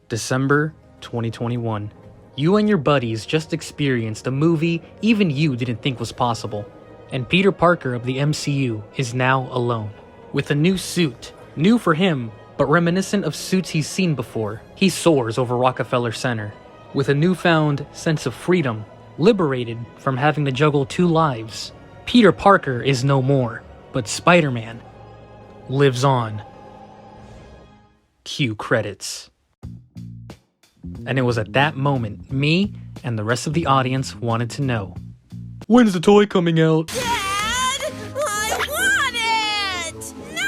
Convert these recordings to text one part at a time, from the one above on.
December 2021. You and your buddies just experienced a movie even you didn't think was possible. And Peter Parker of the MCU is now alone. With a new suit, new for him, but reminiscent of suits he's seen before. He soars over Rockefeller Center. With a newfound sense of freedom, liberated from having to juggle two lives. Peter Parker is no more, but Spider-Man lives on. Cue credits. And it was at that moment, me and the rest of the audience wanted to know, when's the toy coming out? Dad! I want it! No!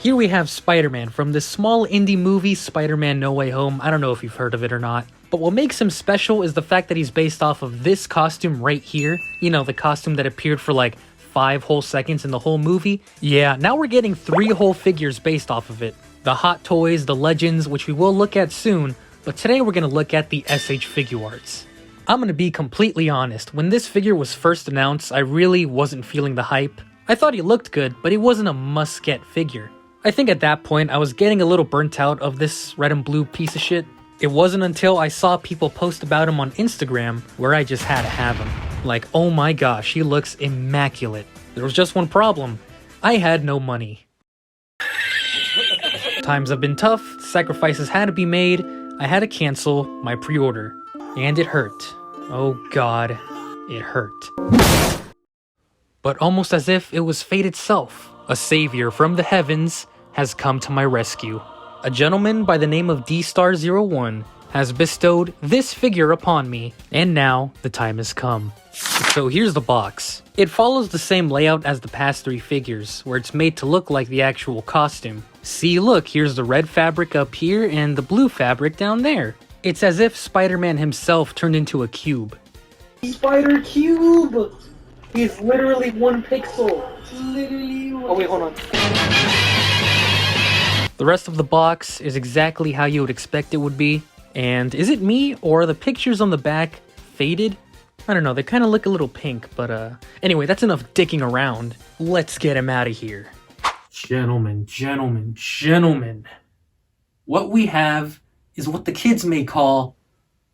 Here we have Spider-Man from this small indie movie, Spider-Man No Way Home. I don't know if you've heard of it or not. But what makes him special is the fact that he's based off of this costume right here. You know, the costume that appeared for like 5 whole seconds in the whole movie. Yeah, now we're getting 3 whole figures based off of it. The Hot Toys, the Legends, which we will look at soon, but today we're going to look at the SH Figuarts. I'm going to be completely honest, when this figure was first announced, I really wasn't feeling the hype. I thought he looked good, but he wasn't a must-get figure. I think at that point, I was getting a little burnt out of this red and blue piece of shit. It wasn't until I saw people post about him on Instagram where I just had to have him. Like, oh my gosh, he looks immaculate. There was just one problem. I had no money. Times have been tough, sacrifices had to be made, I had to cancel my pre-order. And it hurt. Oh god, it hurt. But almost as if it was fate itself, a savior from the heavens has come to my rescue. A gentleman by the name of D-Star01 has bestowed this figure upon me, and now the time has come. So here's the box. It follows the same layout as the past 3 figures, where it's made to look like the actual costume. See, look, here's the red fabric up here and the blue fabric down there. It's as if Spider-Man himself turned into a cube. Spider Cube! He's literally 1 pixel. Literally. Oh wait, hold on. The rest of the box is exactly how you would expect it would be. And is it me, or are the pictures on the back faded? I don't know, they kind of look a little pink, but anyway, that's enough dicking around. Let's get him out of here. Gentlemen, gentlemen, gentlemen. What we have is what the kids may call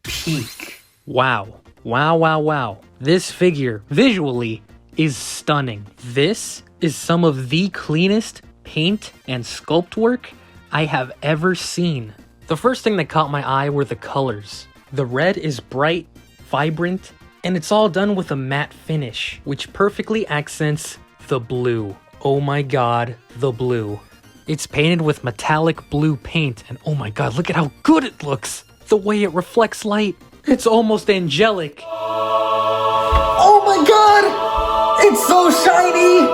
peak. Wow. Wow, wow, wow. This figure, visually, is stunning. This is some of the cleanest paint and sculpt work I have ever seen. The first thing that caught my eye were the colors. The red is bright, vibrant, and it's all done with a matte finish, which perfectly accents the blue. Oh my god, the blue. It's painted with metallic blue paint, and oh my god, look at how good it looks! The way it reflects light. It's almost angelic. Oh my god! It's so shiny!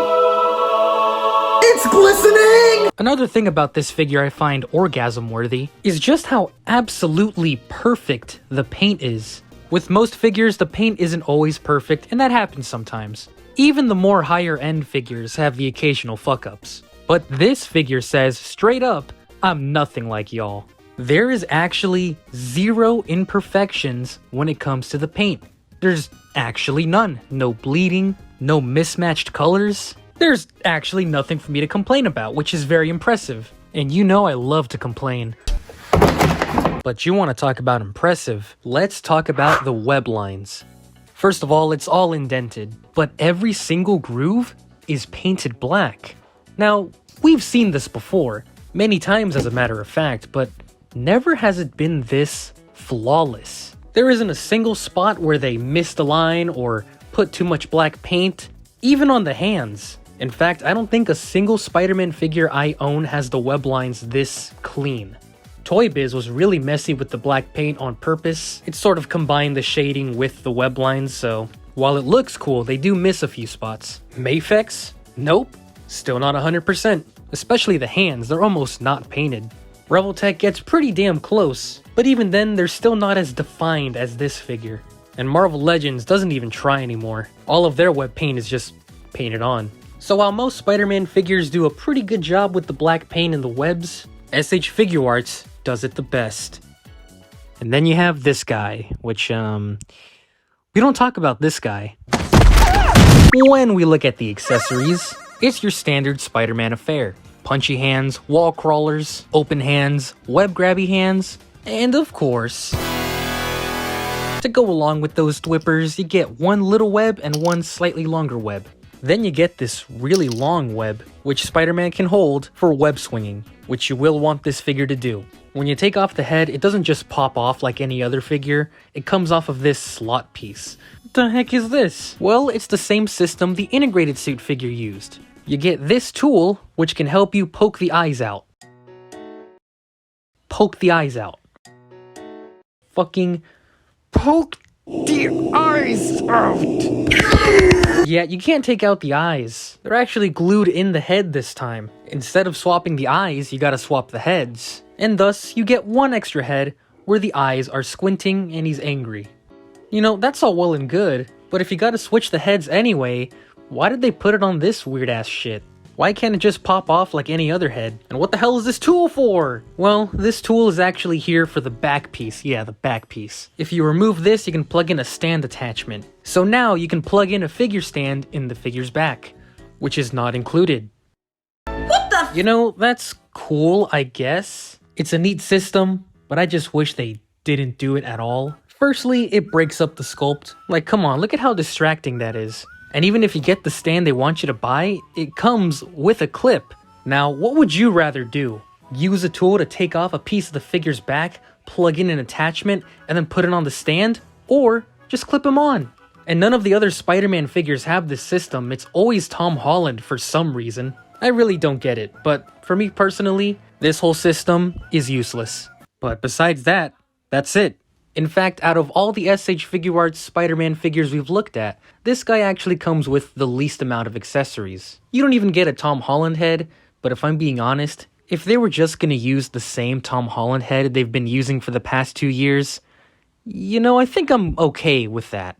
It's glistening! Another thing about this figure I find orgasm-worthy is just how absolutely perfect the paint is. With most figures, the paint isn't always perfect, and that happens sometimes. Even the more higher-end figures have the occasional fuck-ups. But this figure says, straight up, I'm nothing like y'all. There is actually 0 imperfections when it comes to the paint. There's actually none. No bleeding, no mismatched colors. There's actually nothing for me to complain about, which is very impressive. And you know I love to complain. But you want to talk about impressive, let's talk about the web lines. First of all, it's all indented, but every single groove is painted black. Now, we've seen this before, many times as a matter of fact, but never has it been this flawless. There isn't a single spot where they missed a line or put too much black paint, even on the hands. In fact, I don't think a single Spider-Man figure I own has the web lines this clean. Toy Biz was really messy with the black paint on purpose. It sort of combined the shading with the web lines, so while it looks cool, they do miss a few spots. Mafex? Nope. Still not 100%. Especially the hands, they're almost not painted. Revoltech gets pretty damn close, but even then, they're still not as defined as this figure. And Marvel Legends doesn't even try anymore. All of their web paint is just painted on. So while most Spider-Man figures do a pretty good job with the black paint and the webs, SH Figuarts does it the best. And then you have this guy, which, we don't talk about this guy. When we look at the accessories, It's your standard Spider-Man affair. Punchy hands, wall crawlers, open hands, web grabby hands, and of course, to go along with those thwippers, you get one little web and one slightly longer web. Then you get this really long web, which Spider-Man can hold for web swinging, which you will want this figure to do. When you take off the head, it doesn't just pop off like any other figure, it comes off of this slot piece. What the heck is this? Well, it's the same system the integrated suit figure used. You get this tool, which can help you poke the eyes out. Poke the eyes out. Fucking poke the eyes out! Yeah, you can't take out the eyes. They're actually glued in the head this time. Instead of swapping the eyes, you gotta swap the heads. And thus, you get one extra head where the eyes are squinting and he's angry. You know, that's all well and good, but if you gotta switch the heads anyway, why did they put it on this weird-ass shit? Why can't it just pop off like any other head? And what the hell is this tool for? Well, this tool is actually here for the back piece. Yeah, the back piece. If you remove this, you can plug in a stand attachment. So now you can plug in a figure stand in the figure's back, which is not included. What the? You know, that's cool, I guess. It's a neat system, but I just wish they didn't do it at all. Firstly, it breaks up the sculpt. Like, come on, look at how distracting that is. And even if you get the stand they want you to buy, it comes with a clip. Now, what would you rather do? Use a tool to take off a piece of the figure's back, plug in an attachment, and then put it on the stand? Or just clip them on? And none of the other Spider-Man figures have this system. It's always Tom Holland for some reason. I really don't get it, but for me personally, this whole system is useless. But besides that, that's it. In fact, out of all the SH Figuarts Spider-Man figures we've looked at, this guy actually comes with the least amount of accessories. You don't even get a Tom Holland head, but if I'm being honest, if they were just gonna use the same Tom Holland head they've been using for the past 2 years, you know, I think I'm okay with that.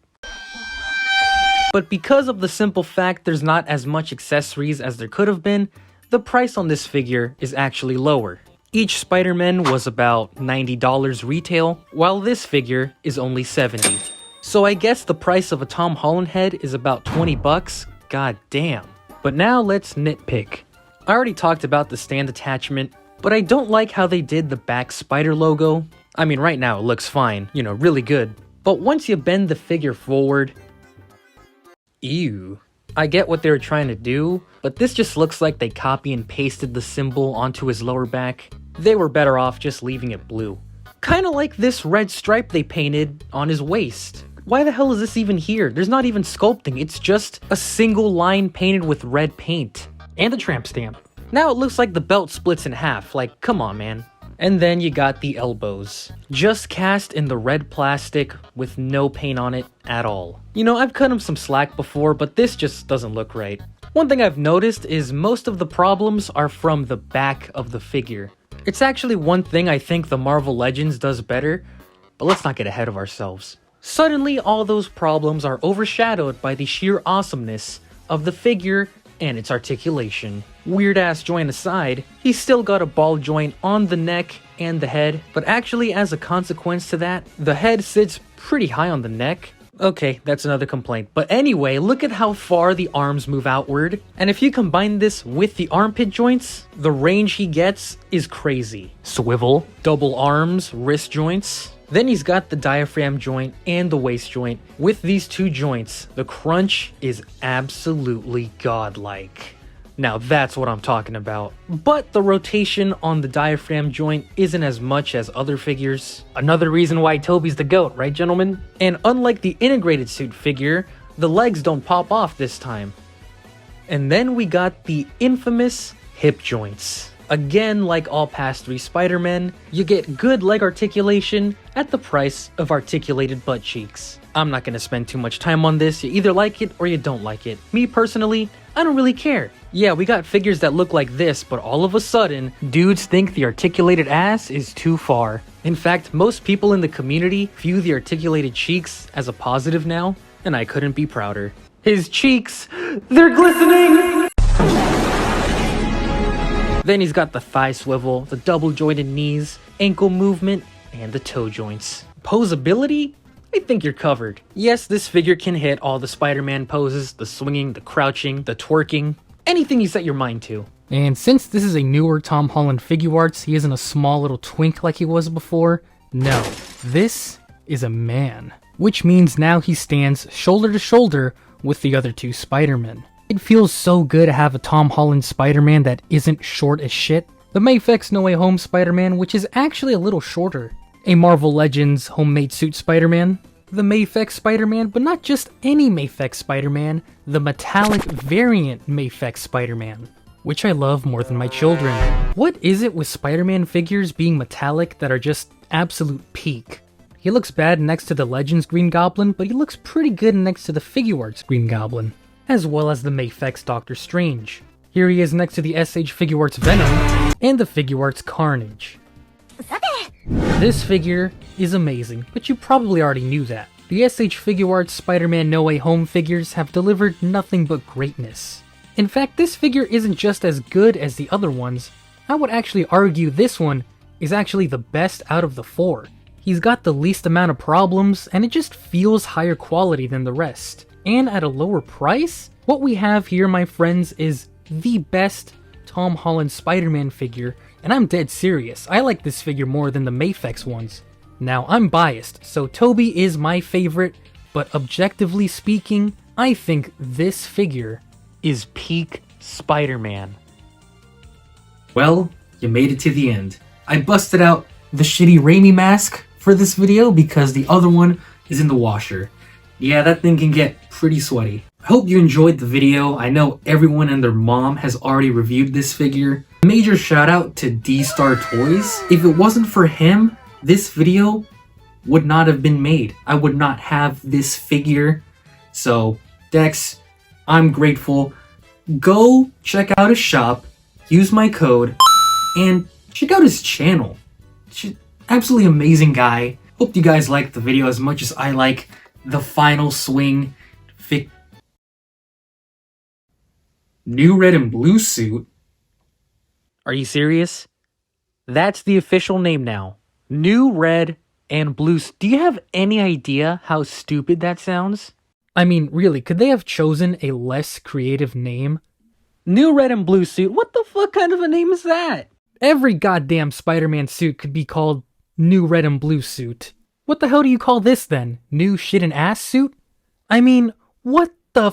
But because of the simple fact there's not as much accessories as there could have been, the price on this figure is actually lower. Each Spider-Man was about $90 retail, while this figure is only $70. So I guess the price of a Tom Holland head is about 20 bucks? God damn. But now let's nitpick. I already talked about the stand attachment, but I don't like how they did the back spider logo. I mean, right now it looks fine, you know, really good. But once you bend the figure forward, ew. I get what they were trying to do, but this just looks like they copy and pasted the symbol onto his lower back. They were better off just leaving it blue. Kinda like this red stripe they painted on his waist. Why the hell is this even here? There's not even sculpting, it's just a single line painted with red paint. And a tramp stamp. Now it looks like the belt splits in half, like come on man. And then you got the elbows. Just cast in the red plastic with no paint on it at all. You know, I've cut him some slack before, but this just doesn't look right. One thing I've noticed is most of the problems are from the back of the figure. It's actually one thing I think the Marvel Legends does better, but let's not get ahead of ourselves. Suddenly, all those problems are overshadowed by the sheer awesomeness of the figure and its articulation. Weird ass joint aside, he's still got a ball joint on the neck and the head, but actually as a consequence to that, the head sits pretty high on the neck. Okay, that's another complaint. But anyway, look at how far the arms move outward. And if you combine this with the armpit joints, the range he gets is crazy. Swivel, double arms, wrist joints. Then he's got the diaphragm joint and the waist joint. With these two joints, the crunch is absolutely godlike. Now that's what I'm talking about. But the rotation on the diaphragm joint isn't as much as other figures. Another reason why Toby's the GOAT, right gentlemen? And unlike the integrated suit figure, the legs don't pop off this time. And then we got the infamous hip joints. Again, like all past 3 Spider-Men, you get good leg articulation at the price of articulated butt cheeks. I'm not gonna spend too much time on this, you either like it or you don't like it. Me personally, I don't really care. Yeah, we got figures that look like this, but all of a sudden, dudes think the articulated ass is too far. In fact, most people in the community view the articulated cheeks as a positive now, and I couldn't be prouder. His cheeks, they're glistening! Then he's got the thigh swivel, the double jointed knees, ankle movement, and the toe joints. Posability? I think you're covered. Yes, this figure can hit all the Spider-Man poses, the swinging, the crouching, the twerking, anything you set your mind to. And since this is a newer Tom Holland Figuarts, he isn't a small little twink like he was before. No, this is a man. Which means now he stands shoulder to shoulder with the other two Spider-Men. It feels so good to have a Tom Holland Spider-Man that isn't short as shit. The Mayfix No Way Home Spider-Man, which is actually a little shorter. A Marvel Legends homemade suit Spider-Man. The Mayfix Spider-Man, but not just any Mayfix Spider-Man, the metallic variant Mayfix Spider-Man, which I love more than my children. What is it with Spider-Man figures being metallic that are just absolute peak? He looks bad next to the Legends Green Goblin, but he looks pretty good next to the Figuarts Green Goblin, as well as the Mayfix Doctor Strange. Here he is next to the SH Figuarts Venom and the Figuarts Carnage. This figure is amazing, but you probably already knew that. The SH Figuarts Spider-Man No Way Home figures have delivered nothing but greatness. In fact, this figure isn't just as good as the other ones. I would actually argue this one is actually the best out of the four. He's got the least amount of problems, and it just feels higher quality than the rest. And at a lower price? What we have here, my friends, is the best Tom Holland Spider-Man figure, and I'm dead serious. I like this figure more than the Mayfix ones. Now, I'm biased, so Toby is my favorite, but objectively speaking, I think this figure is peak Spider-Man. Well, you made it to the end. I busted out the shitty Raimi mask for this video because the other one is in the washer. Yeah, that thing can get pretty sweaty. I hope you enjoyed the video. I know everyone and their mom has already reviewed this figure. Major shout out to D-Star Toys. If it wasn't for him, this video would not have been made. I would not have this figure. So, Dex, I'm grateful. Go check out his shop, use my code, and check out his channel. Absolutely amazing guy. Hope you guys liked the video as much as I like the final swing new red and blue suit. Are you serious? That's the official name now. New red and blue. Do you have any idea how stupid that sounds? I mean, really, could they have chosen a less creative name? New red and blue suit? What the fuck kind of a name is that? Every goddamn Spider-Man suit could be called new red and blue suit. What the hell do you call this then? New shit and ass suit? I mean, what the